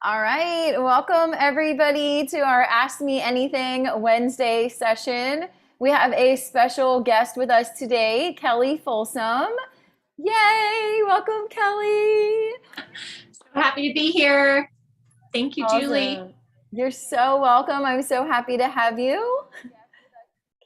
All right, welcome everybody to our Ask Me Anything Wednesday session. We have a special guest with us today, Kelli Folsom. Yay, welcome Kelli. So happy to be here. Thank you, Julie. Awesome. You're so welcome. I'm so happy to have you.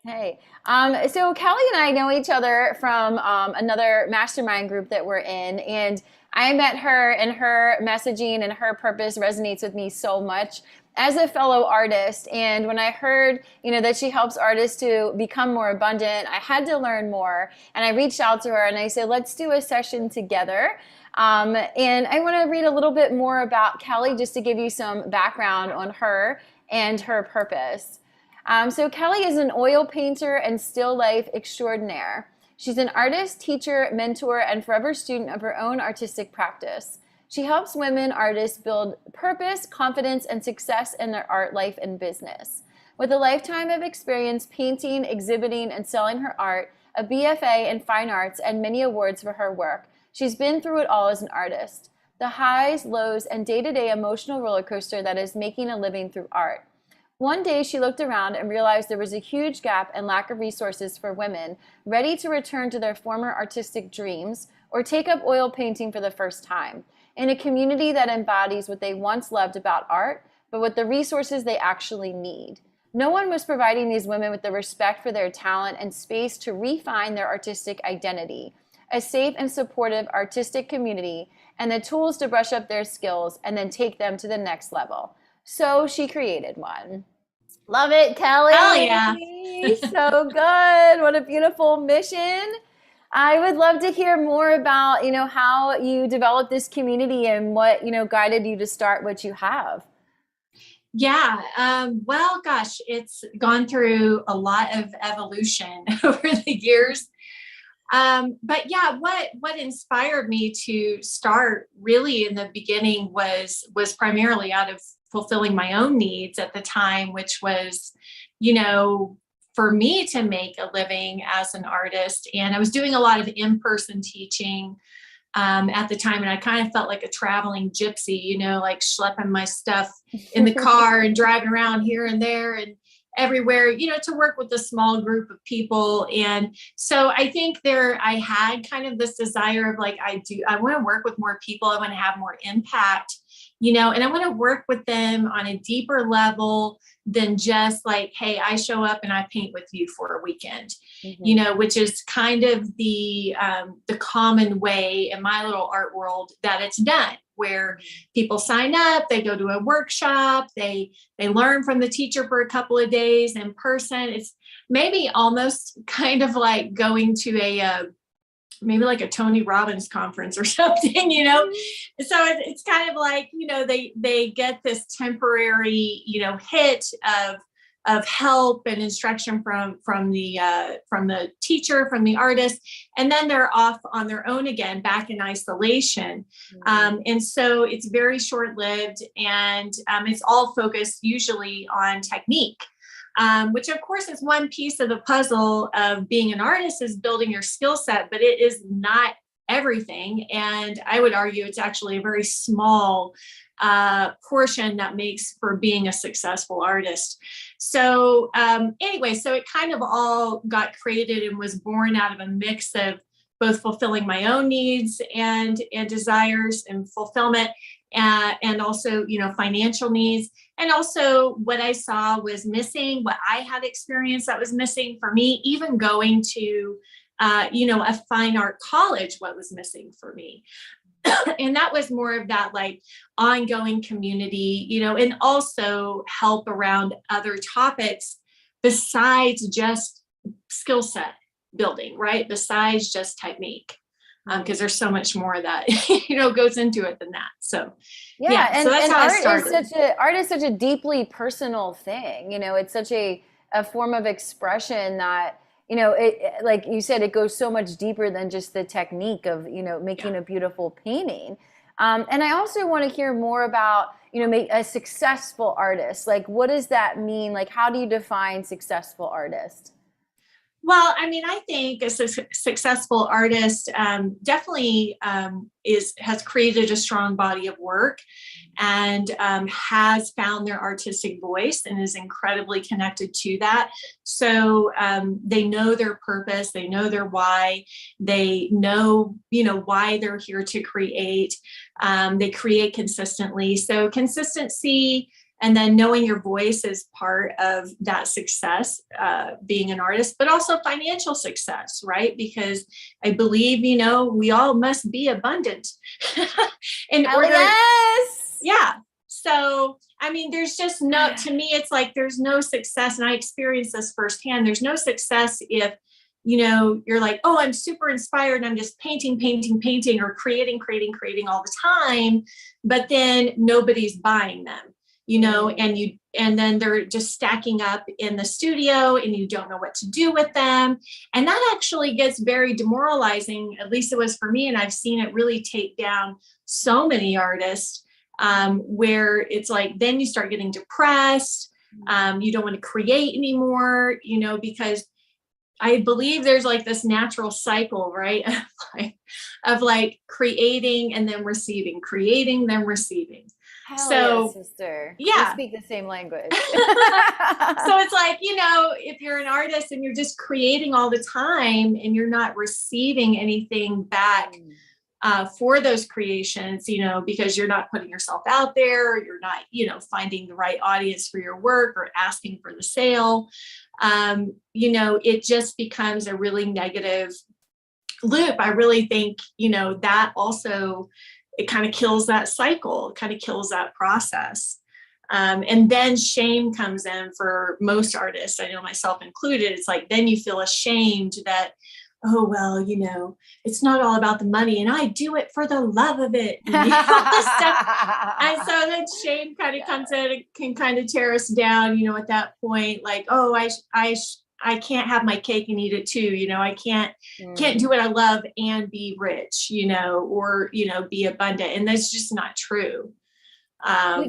Okay. So Kelli and I know each other from another mastermind group that we're in, and I met her, and her messaging and her purpose resonates with me so much as a fellow artist. And when I heard, that she helps artists to become more abundant, I had to learn more. And I reached out to her and I said, let's do a session together. And I want to read a little bit more about Kelli just to give you some background on her and her purpose. So Kelli is an oil painter and still life extraordinaire. She's an artist, teacher, mentor, and forever student of her own artistic practice. She helps women artists build purpose, confidence, and success in their art, life, and business. With a lifetime of experience painting, exhibiting, and selling her art, a BFA in fine arts, and many awards for her work, she's been through it all as an artist. The highs, lows, and day-to-day emotional roller coaster that is making a living through art. One day she looked around and realized there was a huge gap and lack of resources for women ready to return to their former artistic dreams or take up oil painting for the first time, in a community that embodies what they once loved about art, but with the resources they actually need. No one was providing these women with the respect for their talent and space to refine their artistic identity, a safe and supportive artistic community, and the tools to brush up their skills and then take them to the next level. So she created one. Love it, Kelli. Hell yeah. So good. What a beautiful mission. I would love to hear more about, how you developed this community and what, guided you to start what you have. Yeah. Well, gosh, it's gone through a lot of evolution over the years. But yeah, what inspired me to start really in the beginning was primarily out of fulfilling my own needs at the time, which was, for me to make a living as an artist. And I was doing a lot of in-person teaching at the time. And I kind of felt like a traveling gypsy, like schlepping my stuff in the car and driving around here and there and everywhere, to work with a small group of people. And so I think I had kind of this desire of I want to work with more people. I want to have more impact, and I want to work with them on a deeper level than just like, hey, I show up and I paint with you for a weekend, which is kind of the common way in my little art world that it's done, where people sign up, they go to a workshop, they learn from the teacher for a couple of days in person. It's maybe almost kind of like going to maybe like a Tony Robbins conference or something, So it's kind of like, they get this temporary, hit of help and instruction from the teacher, from the artist, and then they're off on their own again, back in isolation. And so it's very short-lived, and it's all focused usually on technique. Which of course is one piece of the puzzle of being an artist, is building your skill set, but it is not everything. And I would argue it's actually a very small portion that makes for being a successful artist. So anyway, so it kind of all got created and was born out of a mix of both fulfilling my own needs and desires and fulfillment, and also, financial needs. And also what I saw was missing, what I had experienced that was missing for me, even going to, a fine art college, what was missing for me. And that was more of that like ongoing community, and also help around other topics besides just skill set building, right? Besides just technique. Because there's so much more that goes into it than that. So yeah, so that's and how I started. art is such a deeply personal thing. It's such a form of expression that it, like you said, it goes so much deeper than just the technique of making a beautiful painting. And I also want to hear more about a successful artist. Like, what does that mean? Like, how do you define successful artist? Well, I mean, I think a successful artist definitely has created a strong body of work, and has found their artistic voice and is incredibly connected to that. So they know their purpose, they know their why, they know, why they're here to create. They create consistently. So consistency and then knowing your voice is part of that success, being an artist, but also financial success, right? Because I believe, we all must be abundant in Hell order. yes. Yeah. So, there's just to me, it's like, there's no success. And I experienced this firsthand. There's no success if, you're like, oh, I'm super inspired and I'm just painting, or creating all the time, but then nobody's buying them. And then they're just stacking up in the studio and you don't know what to do with them. And that actually gets very demoralizing. At least it was for me. And I've seen it really take down so many artists, where it's like, then you start getting depressed. You don't want to create anymore, because I believe there's like this natural cycle, right? of like creating and then receiving, creating, then receiving. Hell So, yeah, sister. yeah. We speak the same language. So it's like, if you're an artist and you're just creating all the time and you're not receiving anything back for those creations, because you're not putting yourself out there, or you're not, finding the right audience for your work or asking for the sale, it just becomes a really negative loop. I really think, that also, it kind of kills that cycle, kind of kills that process. And then shame comes in for most artists. I know myself included. It's like, then you feel ashamed that, oh, well, it's not all about the money and I do it for the love of it. And, and so then shame kind of comes in, it can kind of tear us down, at that point, like, oh, I can't have my cake and eat it too. I can't do what I love and be rich, or, be abundant. And that's just not true.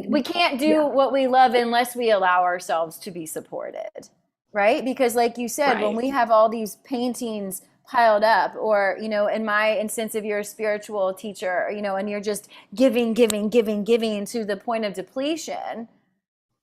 We can't do what we love unless we allow ourselves to be supported, right? Because like you said, when we have all these paintings piled up, or, in my instance, if you're a spiritual teacher, and you're just giving to the point of depletion,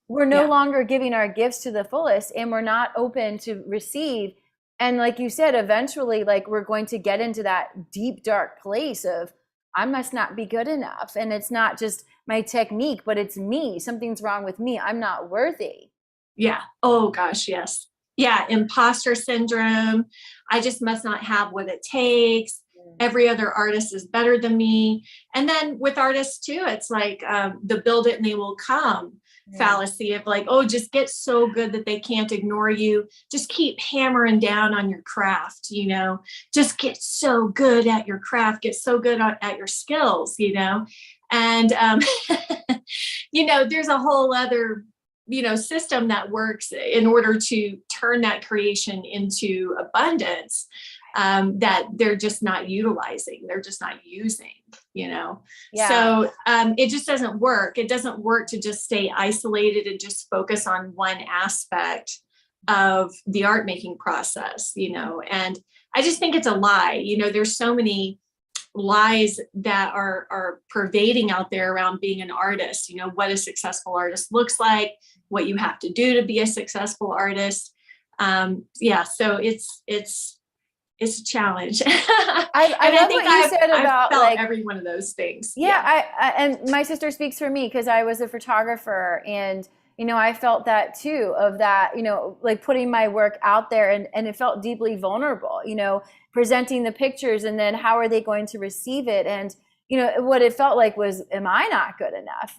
we're no longer giving our gifts to the fullest, and we're not open to receive. And like you said, eventually, like, we're going to get into that deep, dark place of, I must not be good enough. And it's not just my technique, but it's me. Something's wrong with me. I'm not worthy. Yeah. Oh gosh. Yes. Yeah. Imposter syndrome. I just must not have what it takes. Every other artist is better than me. And then with artists too, it's like the build it and they will come fallacy of like, oh, just get so good that they can't ignore you. Just keep hammering down on your craft, just get so good at your craft, get so good at your skills, and, there's a whole other, system that works in order to turn that creation into abundance. That they're just not utilizing, they're just not using, So it just doesn't work. It doesn't work to just stay isolated and just focus on one aspect of the art making process, and I just think it's a lie. There's so many lies that are pervading out there around being an artist, what a successful artist looks like, what you have to do to be a successful artist. So it's a challenge. I love what you said about felt like every one of those things. Yeah. And my sister speaks for me because I was a photographer, and, I felt that too, of that, like putting my work out there, and it felt deeply vulnerable, presenting the pictures, and then how are they going to receive it? And, what it felt like was, am I not good enough?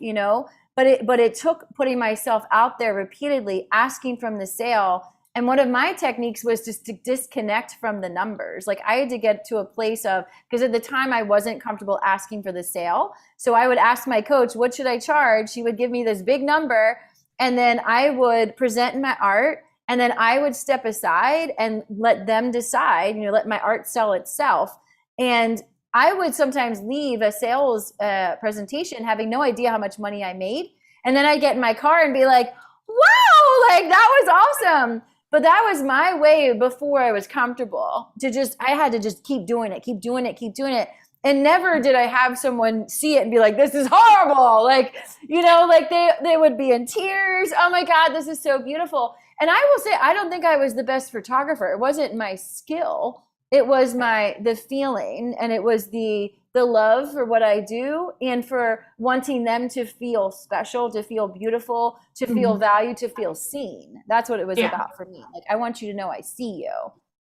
But it took putting myself out there repeatedly, asking from the sale. And one of my techniques was just to disconnect from the numbers. Like, I had to get to a place of, because at the time I wasn't comfortable asking for the sale. So I would ask my coach, what should I charge? She would give me this big number, and then I would present my art, and then I would step aside and let them decide, let my art sell itself. And I would sometimes leave a sales presentation having no idea how much money I made. And then I'd get in my car and be like, wow, like, that was awesome. But that was my way before I was comfortable to I had to just keep doing it. And never did I have someone see it and be like, this is horrible. Like, like they would be in tears. Oh my God, this is so beautiful. And I will say, I don't think I was the best photographer. It wasn't my skill. It was the feeling, and it was the love for what I do, and for wanting them to feel special, to feel beautiful, to feel valued, to feel seen. That's what it was about for me. Like, I want you to know I see you,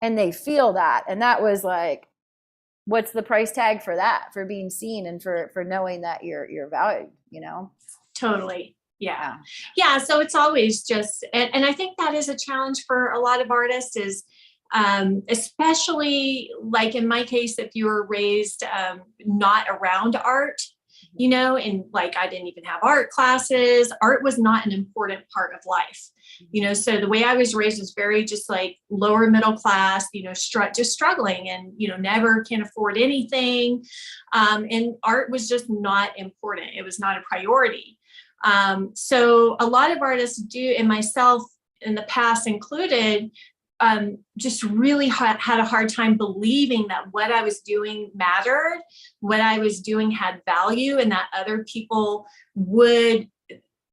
and they feel that. And that was like, what's the price tag for that, for being seen and for knowing that you're valued, Totally. Yeah. So it's always just, and I think that is a challenge for a lot of artists, is especially like in my case, if you were raised not around art, and like I didn't even have art classes. Art was not an important part of life, so the way I was raised was very just like lower middle class, just struggling, and, never can afford anything. And art was just not important. It was not a priority. So a lot of artists do, and myself in the past included, just really had a hard time believing that what I was doing mattered, what I was doing had value, and that other people would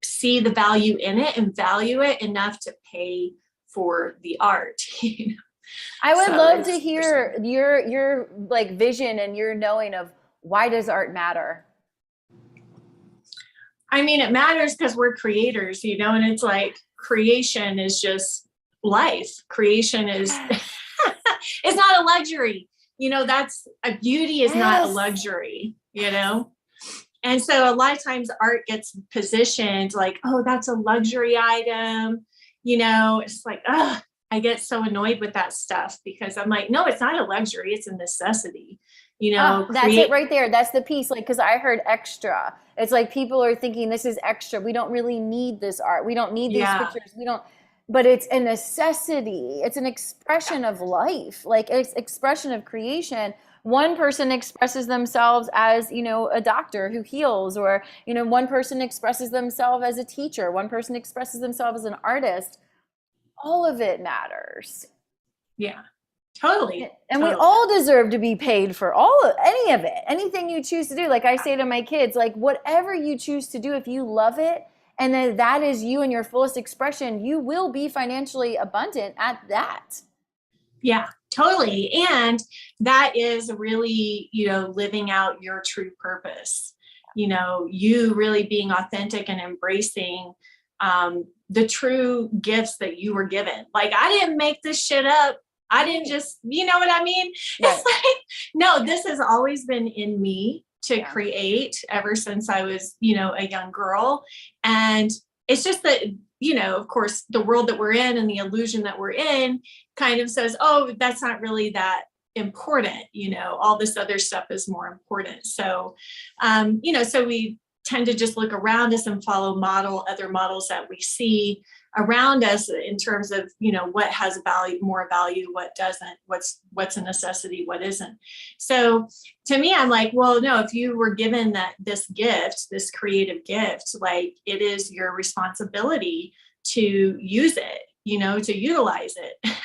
see the value in it and value it enough to pay for the art. I would love to hear your like vision and your knowing of, why does art matter? I mean, it matters because we're creators, and it's like creation is just life. Creation is it's not a luxury. That's a beauty is not a luxury, And so a lot of times art gets positioned like, oh, that's a luxury item. It's like, I get so annoyed with that stuff, because I'm like, no, it's not a luxury. It's a necessity. That's it right there. That's the piece. Like, because I heard extra. It's like people are thinking this is extra. We don't really need this art. We don't need these pictures. We don't. But it's a necessity. It's an expression of life. Like, it's expression of creation. One person expresses themselves as, a doctor who heals, or, one person expresses themselves as a teacher. One person expresses themselves as an artist. All of it matters. Yeah, totally. And we all deserve to be paid for any of it, anything you choose to do. Like I say to my kids, like, whatever you choose to do, if you love it, and then that is you in your fullest expression, you will be financially abundant at that. Yeah, totally. And that is really, living out your true purpose, you really being authentic and embracing the true gifts that you were given. Like, I didn't make this shit up. I didn't just, you know what I mean? Right. It's like, no, this has always been in me to create ever since I was, a young girl. And it's just that, of course, the world that we're in and the illusion that we're in kind of says, oh, that's not really that important. All this other stuff is more important. So, so we tend to just look around us and follow other models that we see around us in terms of, what has more value, what doesn't, what's a necessity, what isn't. So to me, I'm like, well, no, if you were given this gift, this creative gift, like, it is your responsibility to use it, to utilize it.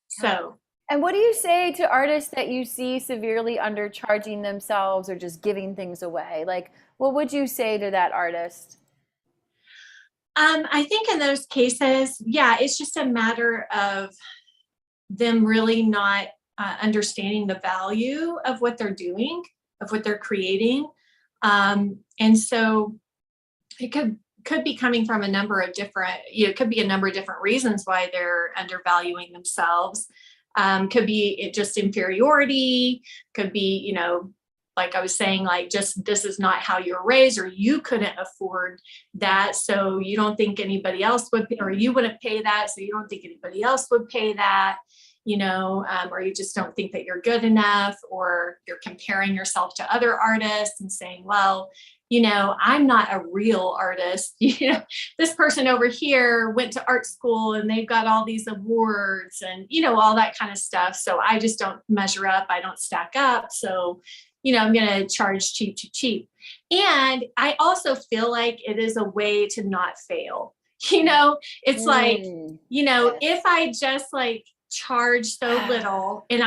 So. And what do you say to artists that you see severely undercharging themselves or just giving things away? Like, what would you say to that artist? I think in those cases, it's just a matter of them really not understanding the value of what they're doing, of what they're creating. And so it could be coming from a number of different, it could be a number of different reasons why they're undervaluing themselves. Could be just inferiority, could be, like I was saying, like, just, this is not how you're raised, or you couldn't afford that, so you don't think anybody else would, or you wouldn't pay that, so you don't think anybody else would pay that, or you just don't think that you're good enough, or you're comparing yourself to other artists and saying, well, I'm not a real artist. This person over here went to art school and they've got all these awards and, all that kind of stuff. So I just don't measure up. I don't stack up. So, I'm going to charge cheap. And I also feel like it is a way to not fail. It's like, if I just like charge so little, and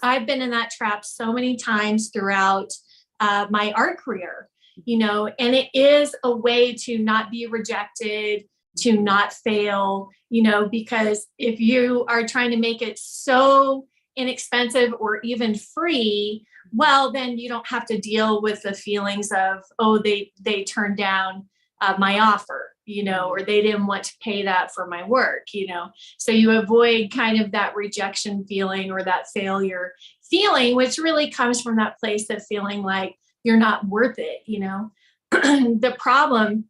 I've been in that trap so many times throughout my art career, and it is a way to not be rejected, to not fail, because if you are trying to make it so inexpensive or even free, well, then you don't have to deal with the feelings of, oh, they turned down my offer, or they didn't want to pay that for my work, so you avoid kind of that rejection feeling or that failure feeling, which really comes from that place of feeling like you're not worth it. The problem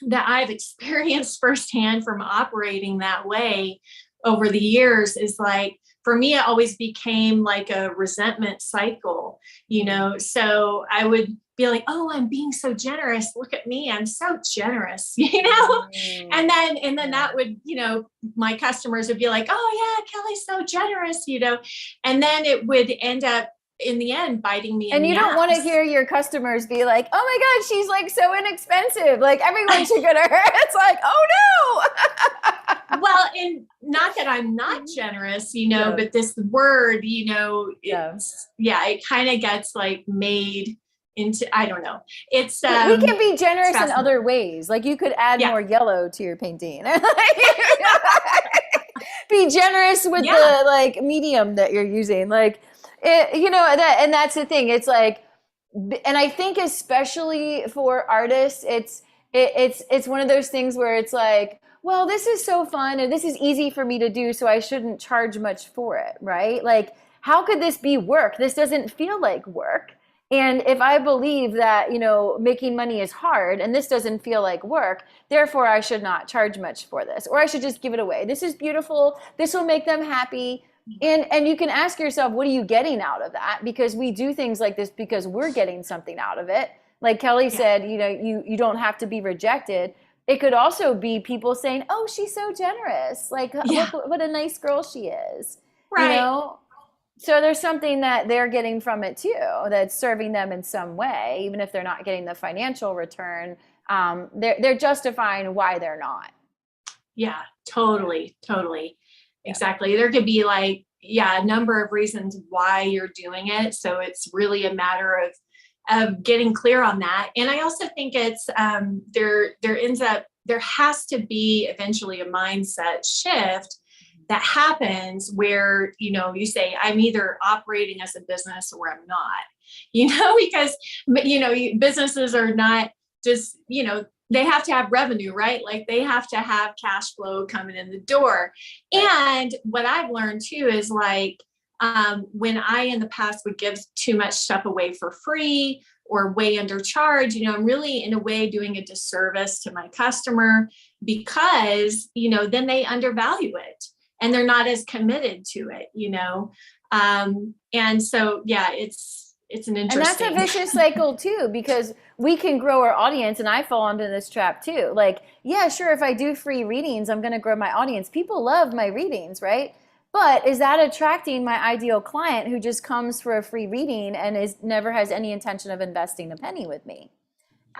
that I've experienced firsthand from operating that way over the years is like, for me, it always became like a resentment cycle, so I would be like, oh, I'm being so generous. Look at me. I'm so generous, and then that would, my customers would be like, oh yeah, Kelly's so generous, and then it would end up in the end biting me in And the you don't want to ass. hear your customers be like, oh my God, she's like so inexpensive. Like everyone should go to her. It's like, oh no. Well, and not that I'm not generous, Yeah. but this word, Yeah. it kind of gets like made into, I don't know. It's We can be generous in fascinating. other ways. Like you could add Yeah. more yellow to your painting. Be generous with Yeah. the like medium that you're using. Like and that's the thing. It's like, and I think especially for artists, it's one of those things where it's like, well, this is so fun and this is easy for me to do, so I shouldn't charge much for it, right? Like, how could this be work? This doesn't feel like work. And if I believe that, making money is hard and this doesn't feel like work, therefore I should not charge much for this, or I should just give it away. This is beautiful. This will make them happy. And you can ask yourself, what are you getting out of that? Because we do things like this because we're getting something out of it. Like Kelly said, you don't have to be rejected. It could also be people saying, oh, she's so generous. Like, look what a nice girl she is. Right. So there's something that they're getting from it too, that's serving them in some way, even if they're not getting the financial return. They're justifying why they're not. Yeah, totally. Exactly. There could be like, a number of reasons why you're doing it. So it's really a matter of getting clear on that. And I also think it's there has to be eventually a mindset shift that happens where, you say, I'm either operating as a business or I'm not, because, businesses are not just, they have to have revenue, right? Like they have to have cash flow coming in the door. And what I've learned too is like, when I in the past would give too much stuff away for free or way undercharge, I'm really in a way doing a disservice to my customer because, then they undervalue it and they're not as committed to it, and so, it's an interesting. And that's a vicious cycle too, because we can grow our audience, and I fall into this trap too. Like, yeah, sure, if I do free readings, I'm going to grow my audience. People love my readings, right? But is that attracting my ideal client who just comes for a free reading and never has any intention of investing a penny with me?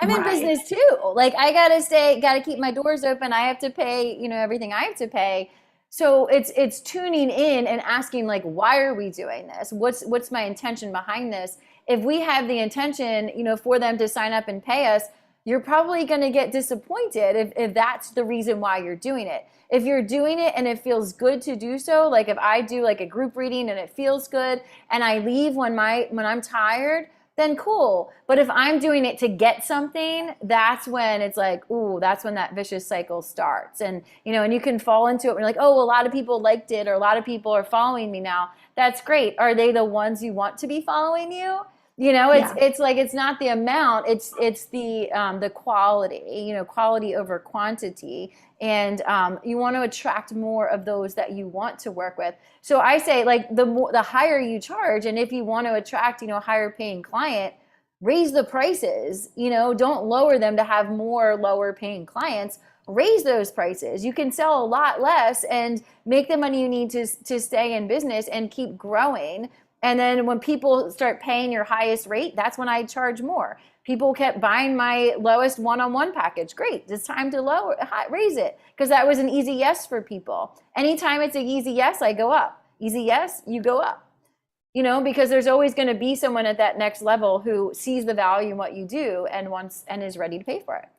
I'm in business too. Like I gotta keep my doors open. I have to pay, everything I have to pay. So it's tuning in and asking like, why are we doing this? What's my intention behind this? If we have the intention, for them to sign up and pay us, you're probably going to get disappointed if that's the reason why you're doing it. If you're doing it and it feels good to do so, like if I do like a group reading and it feels good and I leave when I'm tired, then cool. But if I'm doing it to get something, that's when it's like, ooh, that's when that vicious cycle starts. And, and you can fall into it when you're like, oh, a lot of people liked it or a lot of people are following me now. That's great. Are they the ones you want to be following you? It's like, it's not the amount, it's the quality, quality over quantity. And you want to attract more of those that you want to work with. So I say like the higher you charge, and if you want to attract, a higher paying client, raise the prices, don't lower them to have more lower paying clients. Raise those prices. You can sell a lot less and make the money you need to stay in business and keep growing. And then when people start paying your highest rate, that's when I charge more. People kept buying my lowest one-on-one package. Great, it's time to raise it, because that was an easy yes for people. Anytime it's an easy yes, I go up. Easy yes, you go up. because there's always going to be someone at that next level who sees the value in what you do and wants and is ready to pay for it.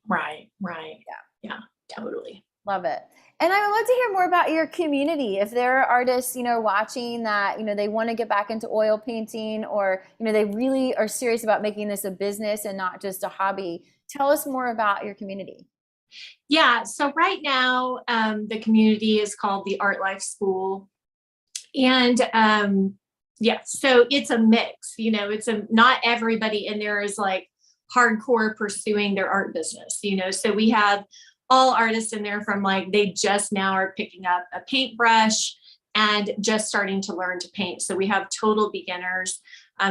Right. Yeah, totally. Love it. And I would love to hear more about your community. If there are artists, watching that, they want to get back into oil painting, or, they really are serious about making this a business and not just a hobby. Tell us more about your community. Yeah. So right now, the community is called the Art Life School. And yeah, so it's a mix, not everybody in there is like hardcore pursuing their art business, so we have all artists in there from like, they just now are picking up a paintbrush and just starting to learn to paint. So we have total beginners.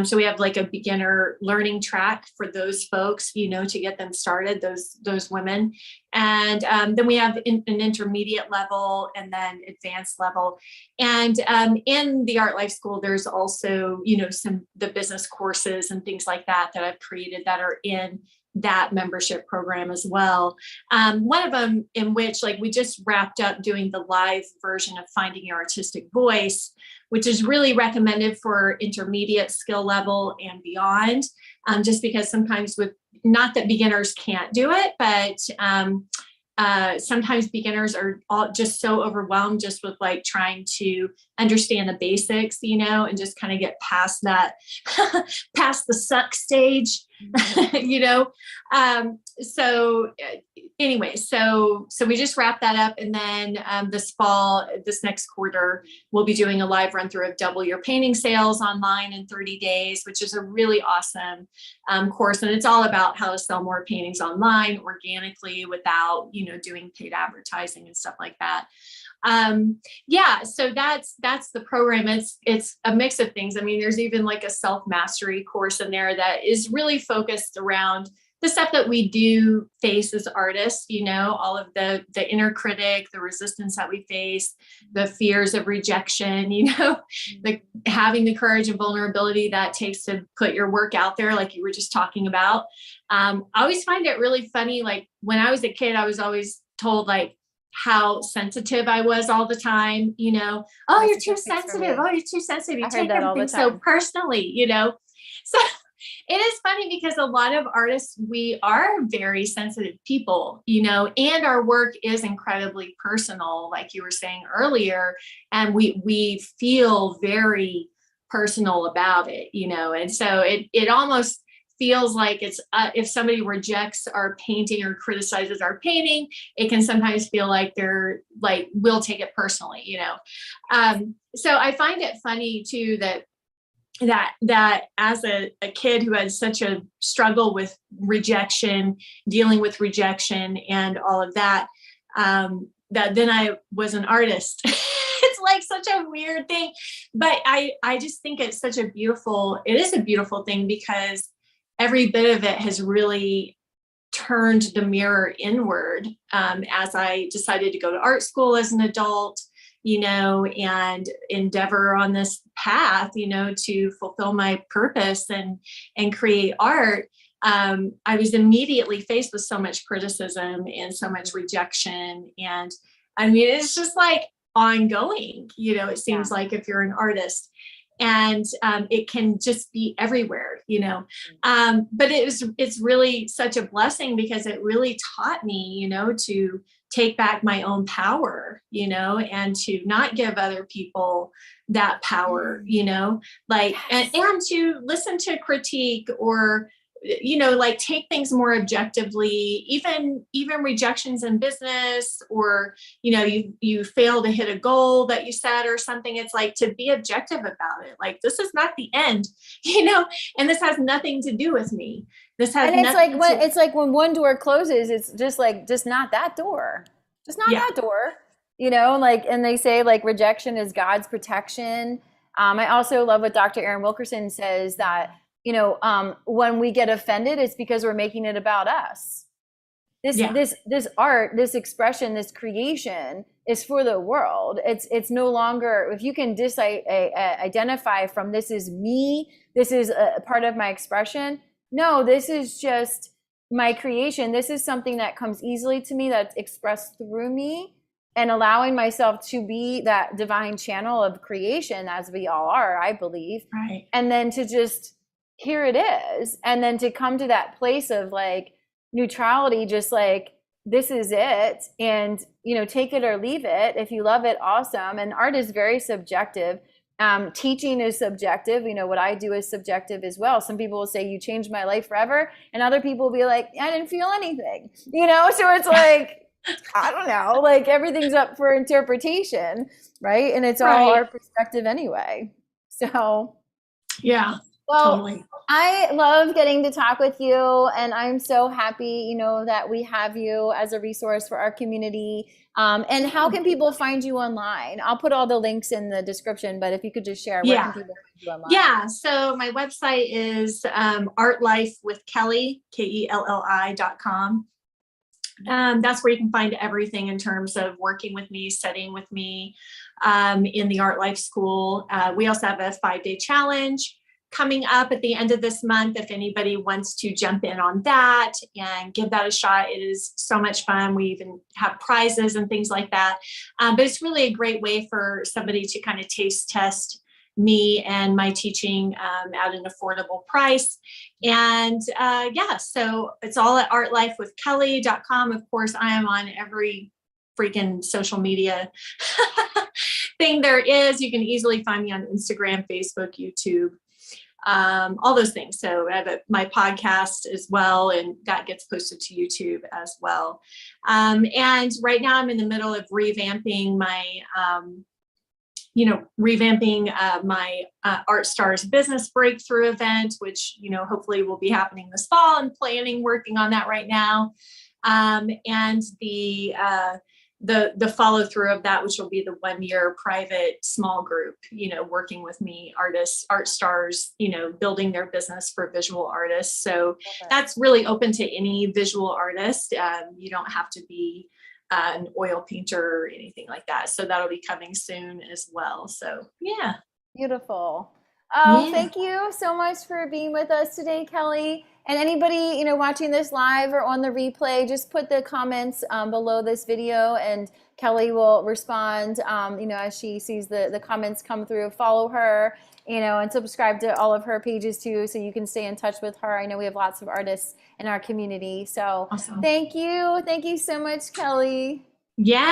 So we have like a beginner learning track for those folks, to get them started, those women. And then we have an intermediate level and then advanced level. And in the Art Life School, there's also, the business courses and things like that I've created that are in that membership program as well. One of them in which like we just wrapped up doing the live version of Finding Your Artistic Voice, which is really recommended for intermediate skill level and beyond, just because sometimes not that beginners can't do it, but sometimes beginners are all just so overwhelmed just with like trying to understand the basics, and just kind of get past that, past the suck stage, so anyway, so we just wrapped that up. And then this next quarter, we'll be doing a live run through of Double Your Painting Sales online in 30 days, which is a really awesome course. And it's all about how to sell more paintings online organically without, doing paid advertising and stuff like that. Yeah, so that's the program. It's a mix of things. I mean, there's even like a self-mastery course in there that is really focused around the stuff that we do face as artists, all of the inner critic, the resistance that we face, the fears of rejection, having the courage and vulnerability that takes to put your work out there, like you were just talking about. I always find it really funny. Like when I was a kid, I was always told like how sensitive I was all the time, oh, you're too sensitive. Oh, you're too sensitive. You take everything so personally, So it is funny because a lot of artists, we are very sensitive people, and our work is incredibly personal, like you were saying earlier, and we feel very personal about it, and so it almost feels like it's if somebody rejects our painting or criticizes our painting, it can sometimes feel like they're like, we'll take it personally, so I find it funny too that as a kid who had such a struggle with rejection, dealing with rejection and all of that, that then I was an artist. It's like such a weird thing, but I just think it is a beautiful thing because every bit of it has really turned the mirror inward as I decided to go to art school as an adult, and endeavor on this path, to fulfill my purpose and create art. I was immediately faced with so much criticism and so much rejection. And I mean, it's just like ongoing, it seems like if you're an artist. And it can just be everywhere, but it's really such a blessing because it really taught me, to take back my own power, and to not give other people that power, like, and to listen to critique or, like take things more objectively, even rejections in business, or, you fail to hit a goal that you set or something. It's like to be objective about it. Like, this is not the end, and this has nothing to do with me. This has, and it's like when one door closes, it's just not that door, that door, like, and they say like rejection is God's protection. I also love what Dr. Erin Wilkerson says, that when we get offended, it's because we're making it about us. This art, this expression, this creation is for the world. It's no longer, if you can identify from this is me, this is a part of my expression. No, this is just my creation. This is something that comes easily to me, that's expressed through me. and allowing myself to be that divine channel of creation, as we all are, I believe. Right. And then to just, here it is. And then to come to that place of like neutrality, just like, this is it. And, you know, take it or leave it. If you love it, awesome. And art is very subjective. Teaching is subjective. You know, what I do is subjective as well. Some people will say, you changed my life forever. And other people will be like, I didn't feel anything, you know? So it's like, I don't know, like everything's up for interpretation, right? And it's all our perspective anyway. So, yeah, well, totally. I love getting to talk with you, and I'm so happy, you know, that we have you as a resource for our community. And how can people find you online? I'll put all the links in the description, but if you could just share, where can people find you online? Yeah, so my website is artlifewithkelli, Kelli.com. That's where you can find everything in terms of working with me, studying with me in the Art Life School. We also have a 5-day challenge coming up at the end of this month. If anybody wants to jump in on that and give that a shot, it is so much fun. We even have prizes and things like that. But it's really a great way for somebody to kind of taste test me and my teaching at an affordable price. And yeah, so it's all at artlifewithkelli.com. Of course, I am on every freaking social media thing there is. You can easily find me on Instagram, Facebook, YouTube, all those things. So I have my podcast as well, and that gets posted to YouTube as well. And right now I'm in the middle of revamping my my Art Stars Business Breakthrough event, which, you know, hopefully will be happening this fall, and working on that right now. And the follow through of that, which will be the 1-year private small group, you know, working with me, artists, art stars, you know, building their business for visual artists. So that's really open to any visual artist. You don't have to be an oil painter or anything like that. So that'll be coming soon as well. So yeah. Beautiful. Oh, thank you so much for being with us today, Kelli. And anybody, you know, watching this live or on the replay, just put the comments below this video, and Kelli will respond, you know, as she sees the comments come through. Follow her, you know, and subscribe to all of her pages too, so you can stay in touch with her. I know we have lots of artists in our community. So awesome. Thank you. Thank you so much, Kelli. Yeah.